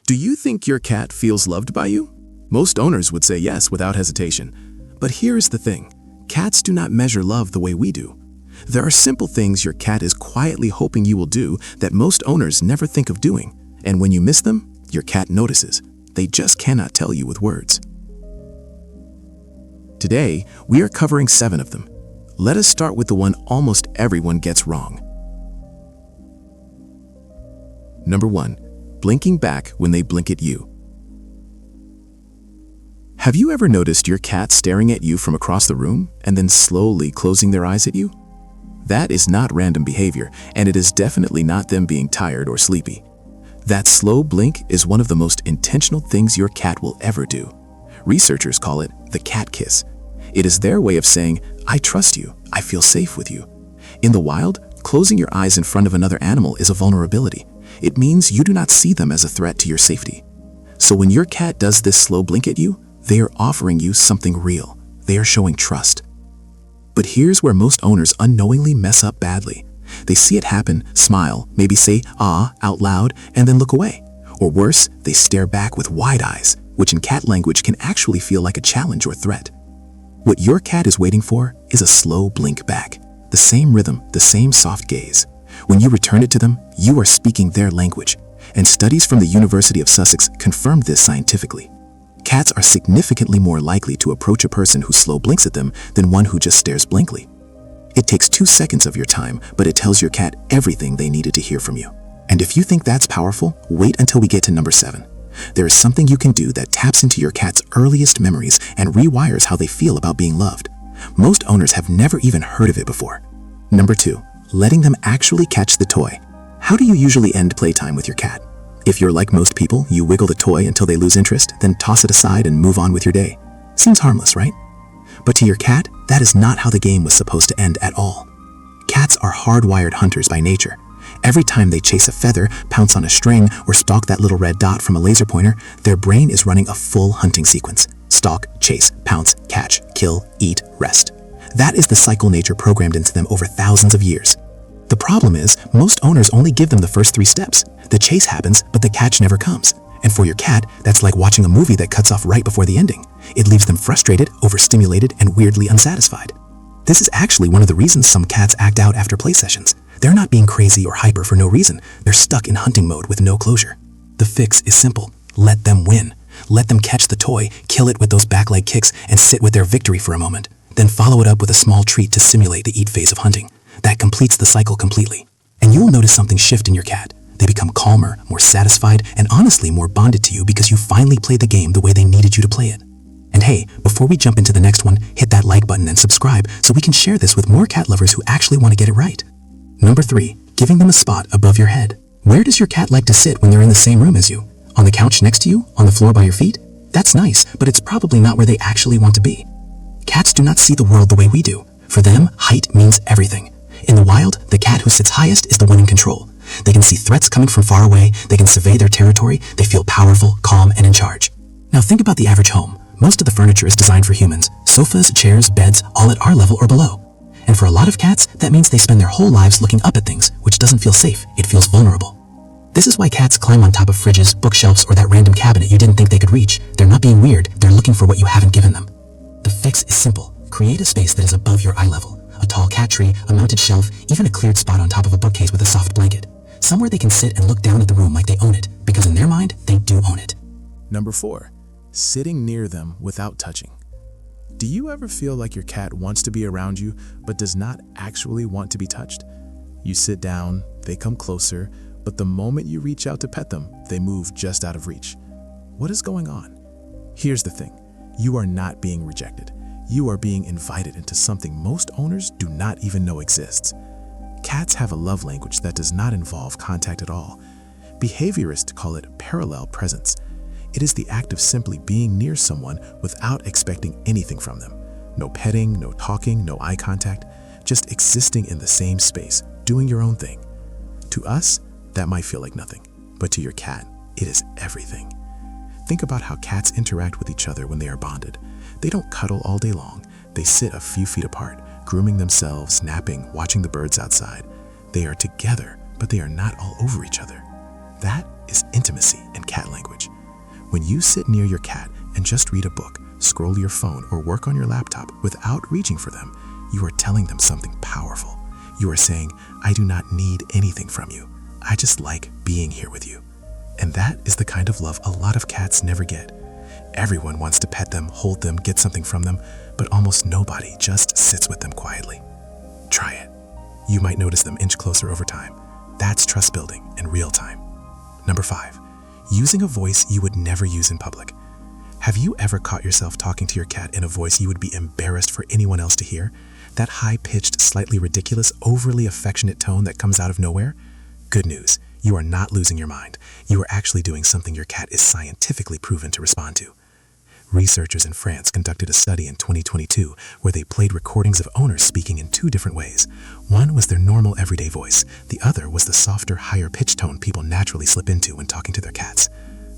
Do you think your cat feels loved by you? Most owners would say yes without hesitation. But here's the thing. Cats do not measure love the way we do. There are simple things your cat is quietly hoping you will do that most owners never think of doing. And when you miss them, your cat notices. They just cannot tell you with words. Today, we are covering 7 of them. Let us start with the one almost everyone gets wrong. Number 1. Blinking back when they blink at you. Have you ever noticed your cat staring at you from across the room and then slowly closing their eyes at you? That is not random behavior, and it is definitely not them being tired or sleepy. That slow blink is one of the most intentional things your cat will ever do. Researchers call it the cat kiss. It is their way of saying, "I trust you, I feel safe with you." In the wild, closing your eyes in front of another animal is a vulnerability. It means you do not see them as a threat to your safety. So when your cat does this slow blink at you, they are offering you something real. They are showing trust. But here's where most owners unknowingly mess up badly. They see it happen, smile, maybe say "ah" out loud, and then look away. Or worse, they stare back with wide eyes, which in cat language can actually feel like a challenge or threat. What your cat is waiting for is a slow blink back. The same rhythm, the same soft gaze. When you return it to them, you are speaking their language. And studies from the University of Sussex confirmed this scientifically. Cats are significantly more likely to approach a person who slow blinks at them than one who just stares blankly. It takes 2 seconds of your time, but it tells your cat everything they needed to hear from you. And if you think that's powerful, wait until we get to number 7. There is something you can do that taps into your cat's earliest memories and rewires how they feel about being loved. Most owners have never even heard of it before. Number 2. Letting them actually catch the toy. How do you usually end playtime with your cat? If you're like most people, you wiggle the toy until they lose interest, then toss it aside and move on with your day. Seems harmless, right? But to your cat, that is not how the game was supposed to end at all. Cats are hardwired hunters by nature. Every time they chase a feather, pounce on a string, or stalk that little red dot from a laser pointer, their brain is running a full hunting sequence. Stalk, chase, pounce, catch, kill, eat, rest. That is the cycle nature programmed into them over thousands of years. The problem is, most owners only give them the first 3 steps. The chase happens, but the catch never comes. And for your cat, that's like watching a movie that cuts off right before the ending. It leaves them frustrated, overstimulated, and weirdly unsatisfied. This is actually one of the reasons some cats act out after play sessions. They're not being crazy or hyper for no reason. They're stuck in hunting mode with no closure. The fix is simple. Let them win. Let them catch the toy, kill it with those back leg kicks, and sit with their victory for a moment. Then follow it up with a small treat to simulate the eat phase of hunting. That completes the cycle completely. And you will notice something shift in your cat. They become calmer, more satisfied, and honestly more bonded to you because you finally played the game the way they needed you to play it. And hey, before we jump into the next one, hit that like button and subscribe so we can share this with more cat lovers who actually want to get it right. Number 3. Giving them a spot above your head. Where does your cat like to sit when they're in the same room as you? On the couch next to you? On the floor by your feet? That's nice, but it's probably not where they actually want to be. Cats do not see the world the way we do. For them, height means everything. In the wild, the cat who sits highest is the one in control. They can see threats coming from far away, they can survey their territory, they feel powerful, calm, and in charge. Now think about the average home. Most of the furniture is designed for humans. Sofas, chairs, beds, all at our level or below. And for a lot of cats, that means they spend their whole lives looking up at things, which doesn't feel safe, it feels vulnerable. This is why cats climb on top of fridges, bookshelves, or that random cabinet you didn't think they could reach. They're not being weird, they're looking for what you haven't given them. The fix is simple. Create a space that is above your eye level. A tall cat tree, a mounted shelf, even a cleared spot on top of a bookcase with a soft blanket. Somewhere they can sit and look down at the room like they own it, because in their mind, they do own it. Number 4. Sitting near them without touching. Do you ever feel like your cat wants to be around you, but does not actually want to be touched? You sit down, they come closer, but the moment you reach out to pet them, they move just out of reach. What is going on? Here's the thing. You are not being rejected. You are being invited into something most owners do not even know exists. Cats have a love language that does not involve contact at all. Behaviorists call it parallel presence. It is the act of simply being near someone without expecting anything from them. No petting, no talking, no eye contact, just existing in the same space, doing your own thing. To us, that might feel like nothing, but to your cat, it is everything. Think about how cats interact with each other when they are bonded. They don't cuddle all day long. They sit a few feet apart, grooming themselves, napping, watching the birds outside. They are together, but they are not all over each other. That is intimacy in cat language. When you sit near your cat and just read a book, scroll your phone, or work on your laptop without reaching for them, you are telling them something powerful. You are saying, I do not need anything from you. I just like being here with you. And that is the kind of love a lot of cats never get. Everyone wants to pet them, hold them, get something from them, but almost nobody just sits with them quietly. Try it. You might notice them inch closer over time. That's trust building in real time. Number 5, using a voice you would never use in public. Have you ever caught yourself talking to your cat in a voice you would be embarrassed for anyone else to hear? That high-pitched, slightly ridiculous, overly affectionate tone that comes out of nowhere? Good news, you are not losing your mind. You are actually doing something your cat is scientifically proven to respond to. Researchers in France conducted a study in 2022 where they played recordings of owners speaking in 2 different ways. One was their normal everyday voice. The other was the softer, higher-pitched tone people naturally slip into when talking to their cats.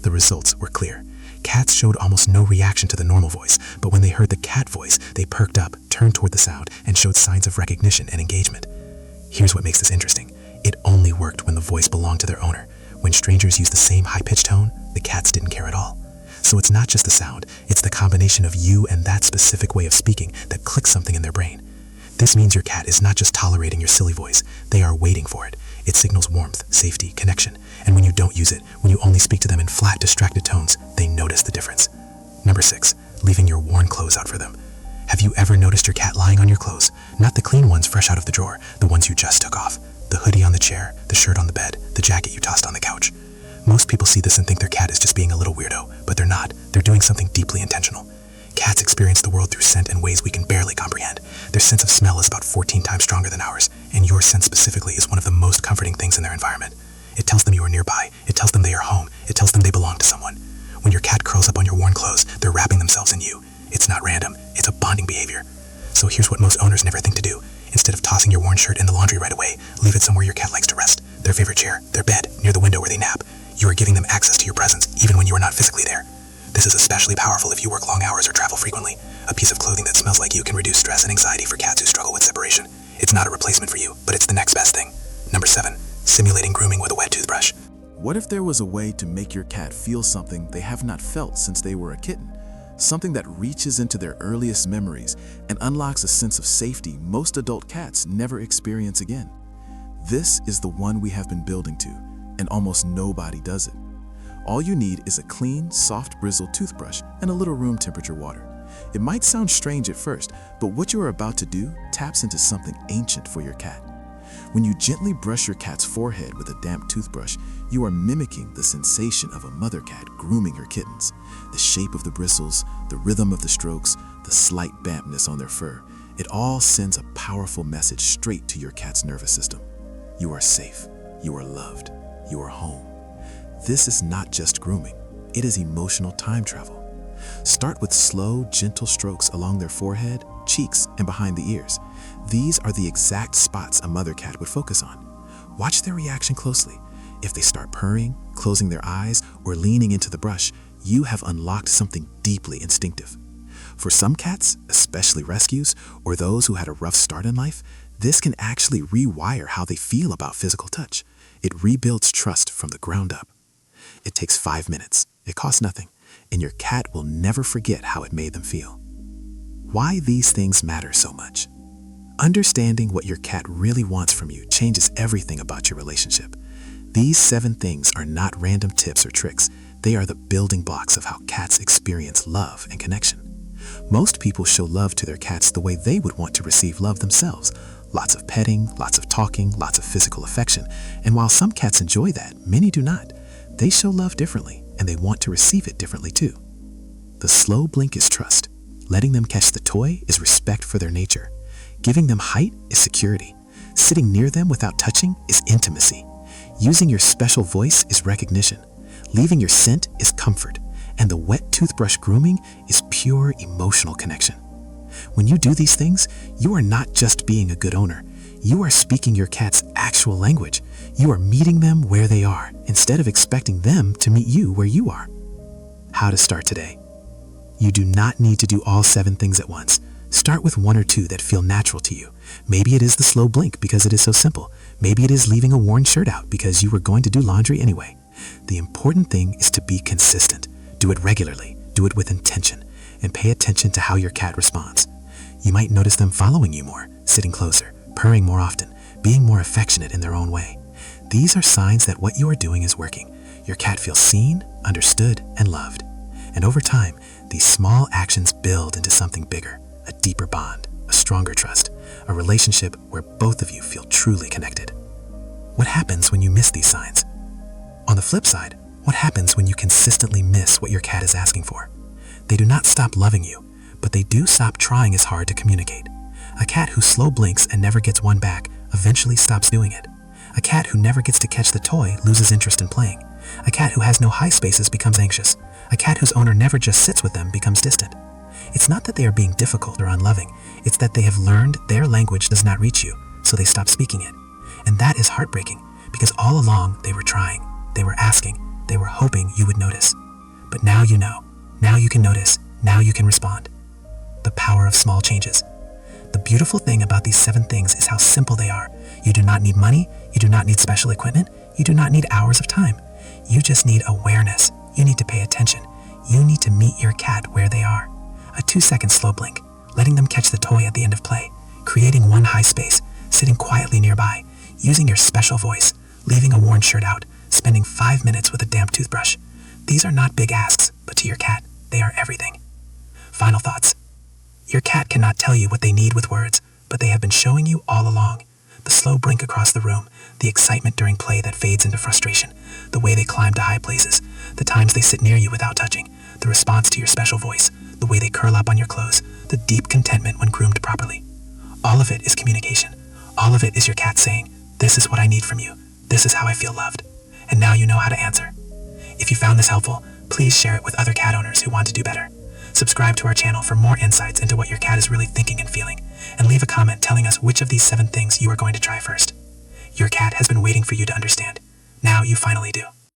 The results were clear. Cats showed almost no reaction to the normal voice, but when they heard the cat voice, they perked up, turned toward the sound, and showed signs of recognition and engagement. Here's what makes this interesting. It only worked when the voice belonged to their owner. When strangers used the same high-pitched tone, the cats didn't care at all. So it's not just the sound, it's the combination of you and that specific way of speaking that clicks something in their brain. This means your cat is not just tolerating your silly voice, they are waiting for it. It signals warmth, safety, connection, and when you don't use it, when you only speak to them in flat, distracted tones, they notice the difference. Number 6, leaving your worn clothes out for them. Have you ever noticed your cat lying on your clothes? Not the clean ones fresh out of the drawer, the ones you just took off. The hoodie on the chair, the shirt on the bed, the jacket you tossed on the couch. Most people see this and think their cat is just being a little weirdo, but they're not. They're doing something deeply intentional. Cats experience the world through scent in ways we can barely comprehend. Their sense of smell is about 14 times stronger than ours, and your scent specifically is one of the most comforting things in their environment. It tells them you are nearby. It tells them they are home. It tells them they belong to someone. When your cat curls up on your worn clothes, they're wrapping themselves in you. It's not random. It's a bonding behavior. So here's what most owners never think to do. Instead of tossing your worn shirt in the laundry right away, leave it somewhere your cat likes to rest. Their favorite chair, their bed, near the window where they nap. You are giving them access to your presence, even when you are not physically there. This is especially powerful if you work long hours or travel frequently. A piece of clothing that smells like you can reduce stress and anxiety for cats who struggle with separation. It's not a replacement for you, but it's the next best thing. Number 7, simulating grooming with a wet toothbrush. What if there was a way to make your cat feel something they have not felt since they were a kitten? Something that reaches into their earliest memories and unlocks a sense of safety most adult cats never experience again. This is the one we have been building to, and almost nobody does it. All you need is a clean, soft bristled toothbrush and a little room temperature water. It might sound strange at first, but what you are about to do taps into something ancient for your cat. When you gently brush your cat's forehead with a damp toothbrush, you are mimicking the sensation of a mother cat grooming her kittens. The shape of the bristles, the rhythm of the strokes, the slight dampness on their fur, it all sends a powerful message straight to your cat's nervous system. You are safe, you are loved, you are home. This is not just grooming, it is emotional time travel. Start with slow, gentle strokes along their forehead, cheeks, and behind the ears. These are the exact spots a mother cat would focus on. Watch their reaction closely. If they start purring, closing their eyes, or leaning into the brush, you have unlocked something deeply instinctive. For some cats, especially rescues, or those who had a rough start in life, this can actually rewire how they feel about physical touch. It rebuilds trust from the ground up. It takes 5 minutes. It costs nothing, and your cat will never forget how it made them feel. Why these things matter so much. Understanding what your cat really wants from you changes everything about your relationship. These 7 things are not random tips or tricks. They are the building blocks of how cats experience love and connection. Most people show love to their cats the way they would want to receive love themselves. Lots of petting, lots of talking, lots of physical affection. And while some cats enjoy that, many do not. They show love differently, and they want to receive it differently too. The slow blink is trust. Letting them catch the toy is respect for their nature. Giving them height is security. Sitting near them without touching is intimacy. Using your special voice is recognition. Leaving your scent is comfort. And the wet toothbrush grooming is pure emotional connection. When you do these things, you are not just being a good owner. You are speaking your cat's actual language. You are meeting them where they are, instead of expecting them to meet you where you are. How to start today. You do not need to do all 7 things at once. Start with 1 or 2 that feel natural to you. Maybe it is the slow blink because it is so simple. Maybe it is leaving a worn shirt out because you were going to do laundry anyway. The important thing is to be consistent. Do it regularly, do it with intention, and pay attention to how your cat responds. You might notice them following you more, sitting closer, purring more often, being more affectionate in their own way. These are signs that what you are doing is working. Your cat feels seen, understood, and loved. And over time, these small actions build into something bigger, a deeper bond, a stronger trust, a relationship where both of you feel truly connected. What happens when you miss these signs? On the flip side, what happens when you consistently miss what your cat is asking for? They do not stop loving you, but they do stop trying as hard to communicate. A cat who slow blinks and never gets one back eventually stops doing it. A cat who never gets to catch the toy loses interest in playing. A cat who has no high spaces becomes anxious. A cat whose owner never just sits with them becomes distant. It's not that they are being difficult or unloving, it's that they have learned their language does not reach you, so they stop speaking it. And that is heartbreaking, because all along they were trying, they were asking, they were hoping you would notice. But now you know, now you can notice, now you can respond. The power of small changes. The beautiful thing about these 7 things is how simple they are. You do not need money, you do not need special equipment, you do not need hours of time. You just need awareness. You need to pay attention. You need to meet your cat where they are. A 2-second slow blink, letting them catch the toy at the end of play, creating one high space, sitting quietly nearby, using your special voice, leaving a worn shirt out, spending 5 minutes with a damp toothbrush. These are not big asks, but to your cat, they are everything. Final thoughts. Your cat cannot tell you what they need with words, but they have been showing you all along. The slow blink across the room, the excitement during play that fades into frustration, the way they climb to high places, the times they sit near you without touching, the response to your special voice, the way they curl up on your clothes, the deep contentment when groomed properly. All of it is communication. All of it is your cat saying, "This is what I need from you. This is how I feel loved." And now you know how to answer. If you found this helpful, please share it with other cat owners who want to do better. Subscribe to our channel for more insights into what your cat is really thinking and feeling, and leave a comment telling us which of these 7 things you are going to try first. Your cat has been waiting for you to understand. Now you finally do.